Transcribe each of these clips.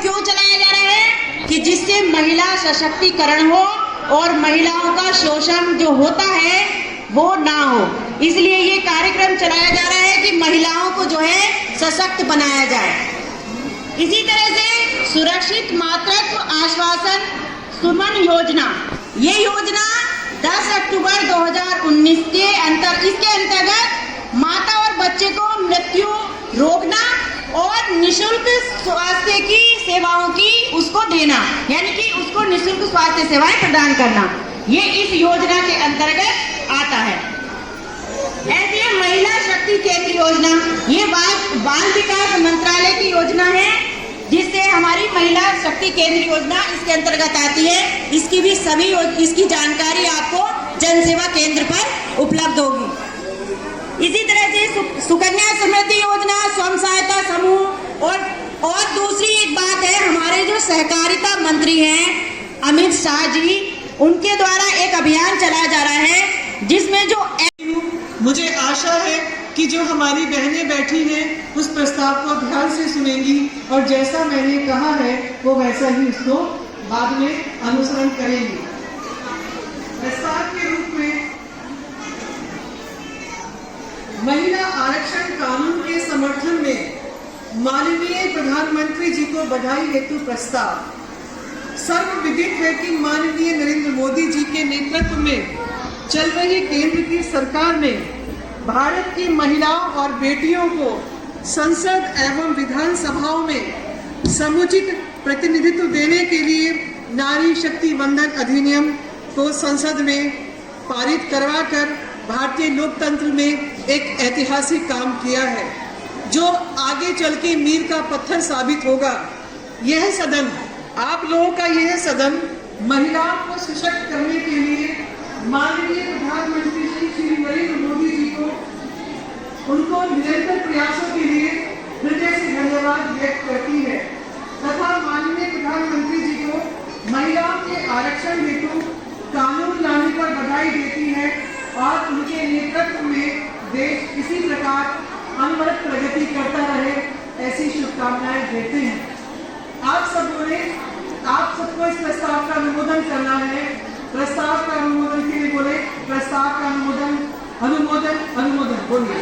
क्यों चलाया जा रहा है कि जिससे महिला सशक्तिकरण हो और महिलाओं का शोषण जो होता है वो ना हो। इसलिए ये कार्यक्रम चलाया जा रहा है कि महिलाओं को जो है सशक्त बनाया जाए। इसी तरह से सुरक्षित मातृत्व आश्वासन सुमन योजना, ये योजना 10 अक्टूबर 2019 के अंतर्गत माता और बच्चे को मृत्यु रोकना और निशुल्क स्वास्थ्य की सेवाओं की उसको देना, यानी कि उसको निशुल्क स्वास्थ्य सेवाएं प्रदान करना, ये इस योजना के अंतर्गत आता है। ऐसे महिला शक्ति केंद्र योजना, ये बाल विकास मंत्रालय की योजना है जिससे हमारी महिला शक्ति केंद्र योजना इसके अंतर्गत आती है। इसकी भी इसकी जानकारी आपको जन सेवा केंद्र पर उपलब्ध होगी। इसी तरह से सुकन्या समृद्धि योजना, स्वयं सहायता समूह और दूसरी एक बात है, हमारे जो सहकारिता मंत्री हैं अमित शाह जी, उनके द्वारा एक अभियान चलाया जा रहा है जिसमें जो मुझे आशा है कि जो हमारी बहनें बैठी हैं उस प्रस्ताव को ध्यान से सुनेंगी और जैसा मैंने कहा है वो वैसा ही उसको बाद में अनुसरण करेंगी। प्रस्ताव के रूप में महिला आरक्षण कानून के समर्थन में माननीय प्रधानमंत्री जी को बधाई हेतु प्रस्ताव। सर्वविदित है कि माननीय नरेंद्र मोदी जी के नेतृत्व में चल रही केंद्र की सरकार ने भारत की महिलाओं और बेटियों को संसद एवं विधानसभाओं में समुचित प्रतिनिधित्व देने के लिए नारी शक्ति वंदन अधिनियम को संसद में पारित करवाकर भारतीय लोकतंत्र में एक ऐतिहासिक काम किया है जो आगे चल के मील का पत्थर साबित होगा। यह सदन, आप लोगों का यह सदन महिलाओं को सशक्त करने के लिए माननीय प्रधानमंत्री श्री नरेंद्र मोदी जी को उनको निरंतर प्रयासों के लिए हृदय से धन्यवाद व्यक्त करती है तथा माननीय प्रधानमंत्री जी को महिलाओं के आरक्षण हेतु कानून लाने पर बधाई देती है और उनके नेतृत्व में देश इसी प्रकार अनवरत प्रगति करता रहे, ऐसी शुभकामनाएं देते हैं। आप सबको इस प्रस्ताव का अनुमोदन करना है। प्रस्ताव का अनुमोदन के लिए बोले, प्रस्ताव का अनुमोदन बोलिए।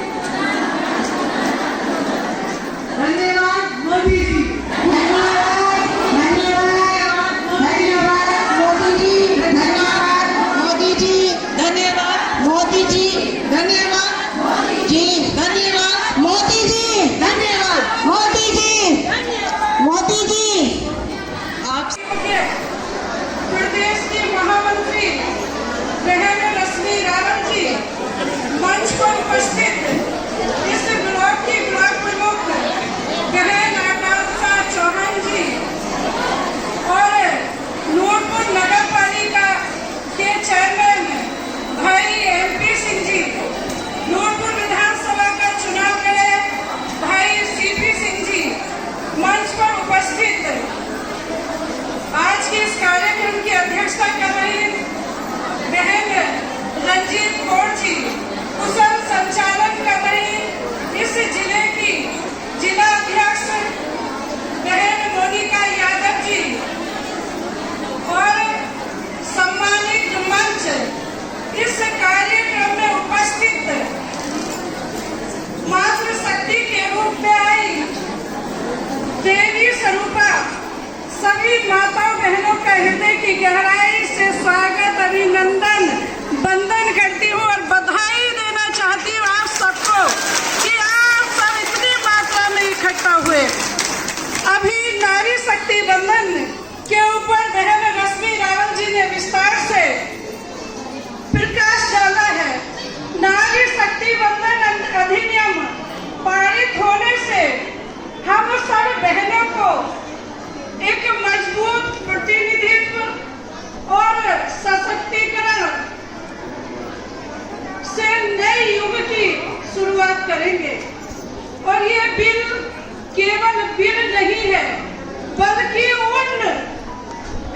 धन्यवाद मोदी जी, धन्यवाद मोदी जी, धन्यवाद मोदी जी, धन्यवाद मोदी जी, धन्यवाद मोदी जी, धन्यवाद मोदी जी, मोदी जी। आप प्रदेश की महामंत्री बहन रश्मि रावत जी मंच पर उपस्थित इस ब्लॉक की ब्लॉक प्रमुख बहन आकांक्षा चौहान जी और नूरपुर नगर पालिका के चेयरमैन भाई MP सिंह जी, नूरपुर विधानसभा का चुनाव लड़े भाई CP सिंह जी मंच पर उपस्थित आज के इस कार्यक्रम की अध्यक्षता कर रही बहन रंजीत कौर जी, कुशल संचालन कर रही इस जिले की जिला अध्यक्ष बहन मोनिका यादव जी और सम्मानित मंच इस कार्यक्रम में उपस्थित मातृशक्ति के रूप में आई देवी स्वरूपा सभी माताओं बहनों का हृदय की गहराई से स्वागत, अभिनंदन, वंदन करती हूँ और बधाई देना चाहती हूँ आप सबको कि आप सब इतनी मात्रा में इकट्ठा हुए। अभी नारी शक्ति वंदन के ऊपर बहन रश्मि रावत जी ने विस्तार से प्रकाश डाला है। नारी शक्ति वंदन अधिनियम पारित होने से हम सब बहनों को एक मजबूत प्रतिनिधित्व और सशक्तिकरण से नए युग की शुरुआत करेंगे। और ये बिल केवल बिल नहीं है बल्कि उन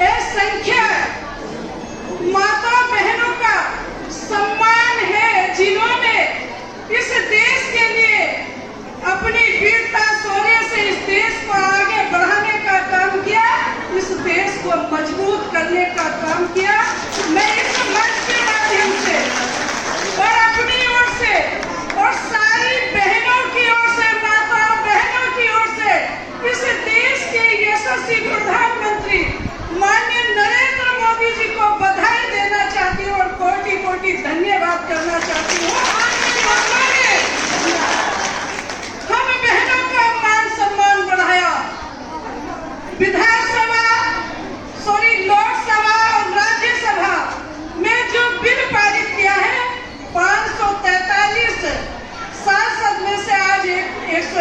असंख्य माता बहनों का सम्मान है जिन्होंने इस देश के लिए अपनी वीरता शौर्य से इस देश को आगे बढ़ाने का काम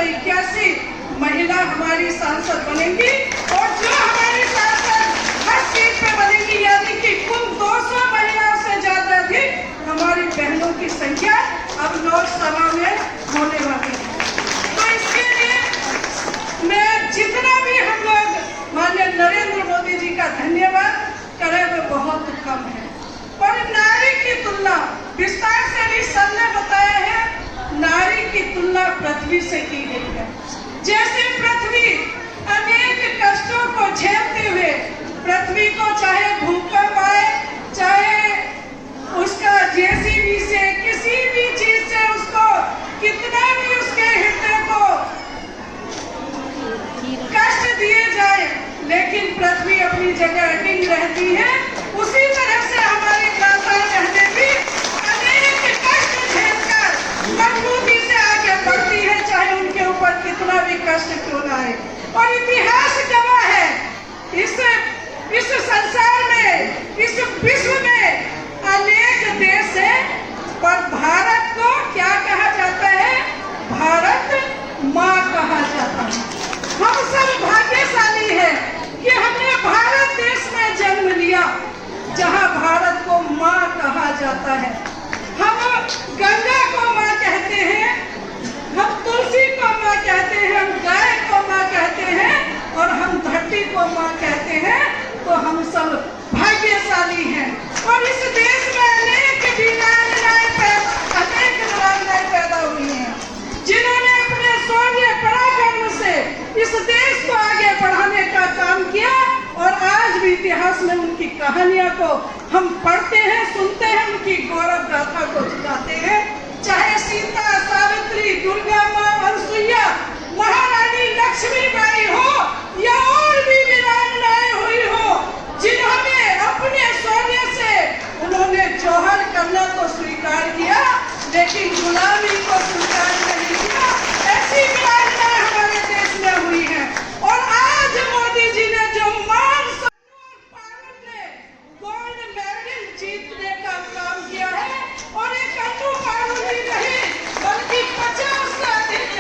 281 महिला हमारी सांसद बनेंगी और जो हमारी सांसद हर सीट पे बनेगी, यानी कि कुल 200 महिलाओं से ज्यादा अधिक हमारी बहनों की संख्या अब लोकसभा में होने वाली है। तो इसके लिए मैं जितना भी हम लोग माननीय नरेंद्र मोदी जी का धन्यवाद करें वो बहुत कम है। और नारी की तुलना विस्तार से भी सबने बताया है, नारी की तुलना पृथ्वी से की गई है। जैसे पृथ्वी अनेक कष्टों को झेलते हुए, पृथ्वी को चाहे भूकंप आए, चाहे उसका जेसीबी से किसी भी चीज से उसको कितना भी उसके हृदय को कष्ट दिए जाए, लेकिन पृथ्वी अपनी जगह अडिग रहती है। उसी तरह से हमारी माता बहनें भी अनेक कष्ट झेलकर मजबूती से आगे बढ़ती है, चाहे उनके ऊपर कितना भी कष्ट क्यों ना आए। और इतिहास गवाह है, इस संसार में, इस विश्व में अनेक देश है, पर भारत को क्या कहा जाता है? भारत माँ कहा जाता है। हम सब भाग्यशाली है कि हमने भारत देश में जन्म लिया, जहाँ भारत को माँ कहा जाता है। हम गंगा को माँ कहते हैं, हम तुलसी को माँ कहते हैं, हम गाय को माँ कहते हैं और हम धरती को माँ कहते हैं। तो हम सब भाग्यशाली हैं। और इस देश में अनेक वीरांगनाएं पैदा हुई हैं, जिन्होंने अपने शौर्य पराक्रम से इस देश को आगे बढ़ाने का काम किया। और आज भी इतिहास में उनकी कहानियां को हम पढ़ते हैं, सुनते हैं, उनकी गौरव गाथा को गाते हैं। चाहे सीता, सावित्री, दुर्गा माँ, अनसुईया, महारानी लक्ष्मीबाई हो या और भी वीरांगनाएं हुई हो, जिन्होंने अपने शौर्य से उन्होंने जौहर करना तो स्वीकार किया, लेकिन गुलामी को स्वीकार नहीं किया। ऐसी वीरांगनाएं हमारे देश में हुई हैं। और आज मोदी जी ने जो मान गोल्ड मेडल जीतने का काम किया है, और एक अन्नू पारुली नहीं बल्कि 50 से अधिक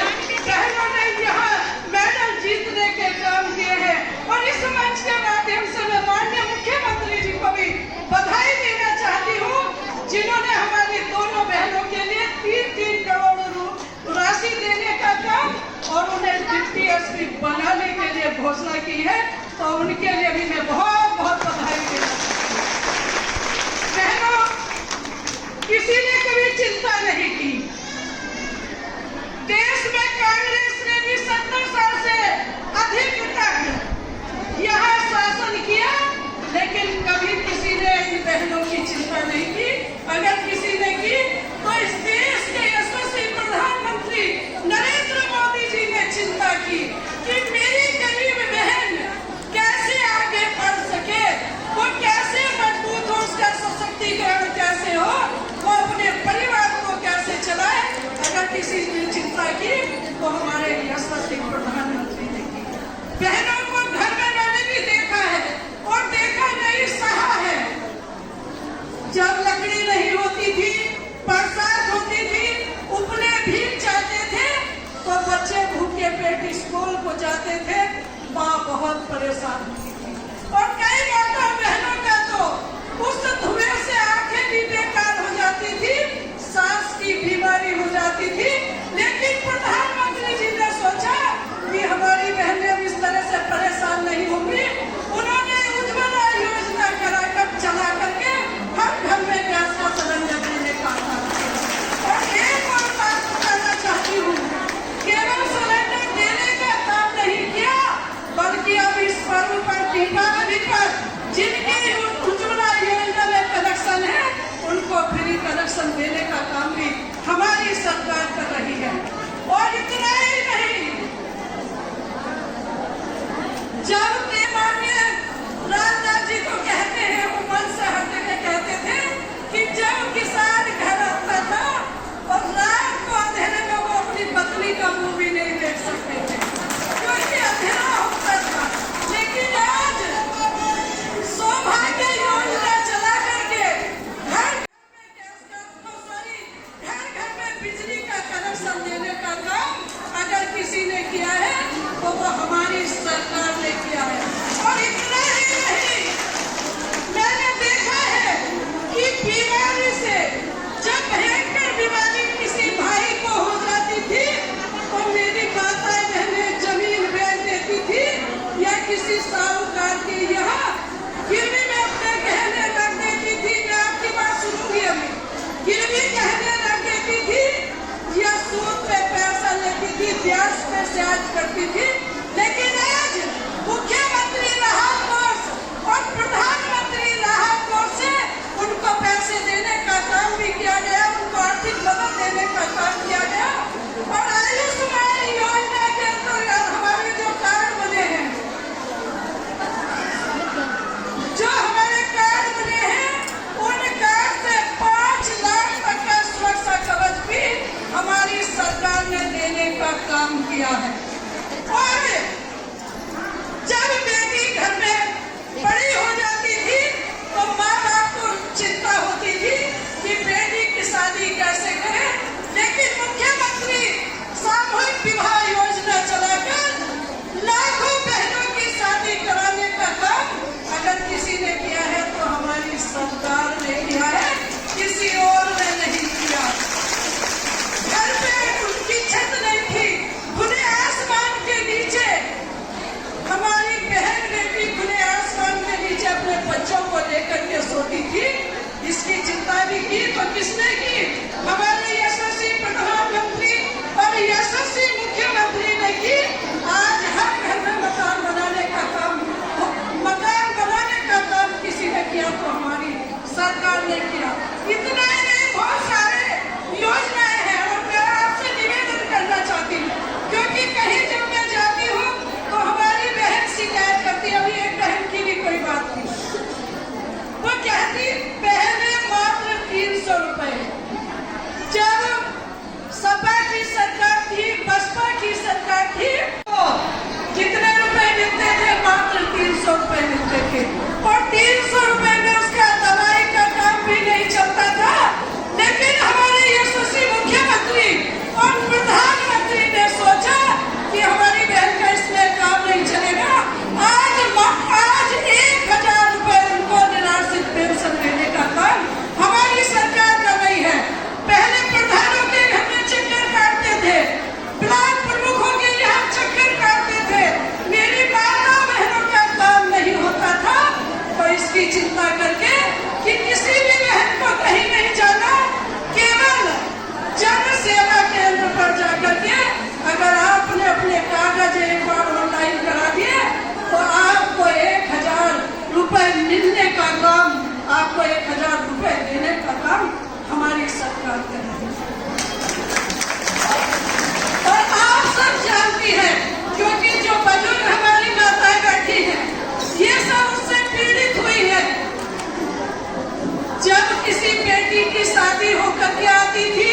बहनों ने यहाँ मेडल जीतने के काम किए हैं। और इस मंच के माध्यम से मैं माननीय मुख्यमंत्री जी को भी बधाई देना चाहती हूँ, जिन्होंने हमारी दोनों बहनों के लिए 3-3 करोड़ राशि देने का काम और उन्हें डिप्टी एसपी बनाने के लिए घोषणा की है। तो उनके लिए भी मैं बहुत बहुत बधाई देना चाहती हूँ। बहनों, किसी ने कभी चिंता नहीं की। देश में कांग्रेस ने भी 70 साल से अधिक तक यहाँ शासन किया, लेकिन कभी किसी ने इन बहनों की चिंता नहीं की। अगर किसी ने की तो इस देश के यशस्वी प्रधानमंत्री नरेंद्र मोदी जी ने चिंता की कि मेरी गरीब बहन कैसे आगे बढ़ सके, वो कैसे मजबूत हो, उसका सशक्तिकरण कैसे हो, वो अपने परिवार को कैसे चलाए। अगर किसी ने चिंता की तो हमारे यशस्वी प्रधानमंत्री ने की। बहनों को घर में मैंने भी देखा है और देखा नहीं सहा है। जब लकड़ी नहीं होती थी, बरसात होती थी, उपले भीग जाते थे, तो बच्चे भूखे पेट स्कूल को जाते थे, माँ बहुत परेशान होती थी। और कई माता बहनों का तो उस धुएं से आंखें भी बेकार हो जाती थी, सांस की बीमारी हो जाती थी। लेकिन प्रधानमंत्री जी ने सोचा कि हमारी बहनें इस तरह से परेशान नहीं होंगी। उन्होंने उज्ज्वला योजना चला करके हर घर में गैस का सिलेंडर देने का काम किया। और एक और बात बताना चाहती हूँ, केवल सिलेंडर देने का काम नहीं किया, बल्कि अब इस पर्व पर, दीपावली पर जिनकी उज्ज्वला योजना में कनेक्शन है, उनको फ्री कनेक्शन देने का काम भी हमारी सरकार कर रही है। और इतना ही नहीं, जब माननीय राजनाथ जी को कहते हैं, वो मन से हटके कहते थे कि जब किसान घर आता था और रात को अंधेरे में वो अपनी पत्नी का मुंह भी नहीं देख सकते थे, क्योंकि अंधेरा होता था। लेकिन आज सौभाग्य योजना चला करके घर में गैस का, घर में बिजली का कनेक्शन देने का काम अगर किसी काम किया है। और जब बेटी घर में बड़ी हो जाती थी तो माँ बाप को चिंता होती थी कि बेटी की शादी कैसे करें, लेकिन मुख्यमंत्री सामूहिक विवाह योजना चलाकर लाखों बहनों की शादी कराने का काम अगर किसी ने किया है तो हमारी सरकार ने किया है, किसी और ने नहीं किया। घर पे उनकी छत नहीं थी, खुले आसमान के नीचे हमारी बहन बेटी खुले आसमान के नीचे अपने बच्चों को लेकर के सोती थी। इसकी चिंता भी की तो किसने की? हमारे यशस्वी प्रधानमंत्री और यशस्वी मुख्यमंत्री ने की। आज हर घर में मकान बनाने का काम किसी ने किया तो हमारी सरकार ने किया। इतना ही नहीं, बहुत सारे योजनाएं हैं और मैं आपसे निवेदन करना चाहती हूँ, क्योंकि कहीं जब मैं जाती हूँ तो हमारी बहन शिकायत करती है। अभी एक बहन की भी कोई बात थी, वो कहती पहले मात्र 300 रुपए, जब सपा की सरकार थी, बसपा की सरकार थी, तो कितने रुपए मिलते थे? मात्र 300 रुपए मिलते थे। और 300 रुपए में उसका दवाई का काम भी नहीं चलता था। लेकिन हमारे यशस्वी मुख्यमंत्री और प्रधानमंत्री ने सोचा कि हमारी बहन का इसमें काम नहीं चलेगा। आज 1000 रुपए उनको निराश्रित पेंशन देने का काम हमारी सरकार कर रही है। पहले प्रधानों के घर में चक्कर काटते थे, ब्लॉक प्रमुखों के यहाँ चक्कर काटते थे, मेरी माता बहनों का काम नहीं होता था। तो इसकी चिंता करके कि किसी भी बहन को कहीं नहीं जाना, केवल जन सेवा केंद्र पर जाकर के अगर आपने अपने कागज एक बार ऑनलाइन करा दिए तो आपको 1000 रुपए मिलने का काम, आपको 1000 रुपए देने का काम हमारी सरकार कर रही है। और आप सब जानती हैं, क्योंकि जो बुजुर्ग हमारी माताएं बैठी हैं, ये सब उससे पीड़ित हुई है। जब किसी बेटी की शादी होकर के आती थी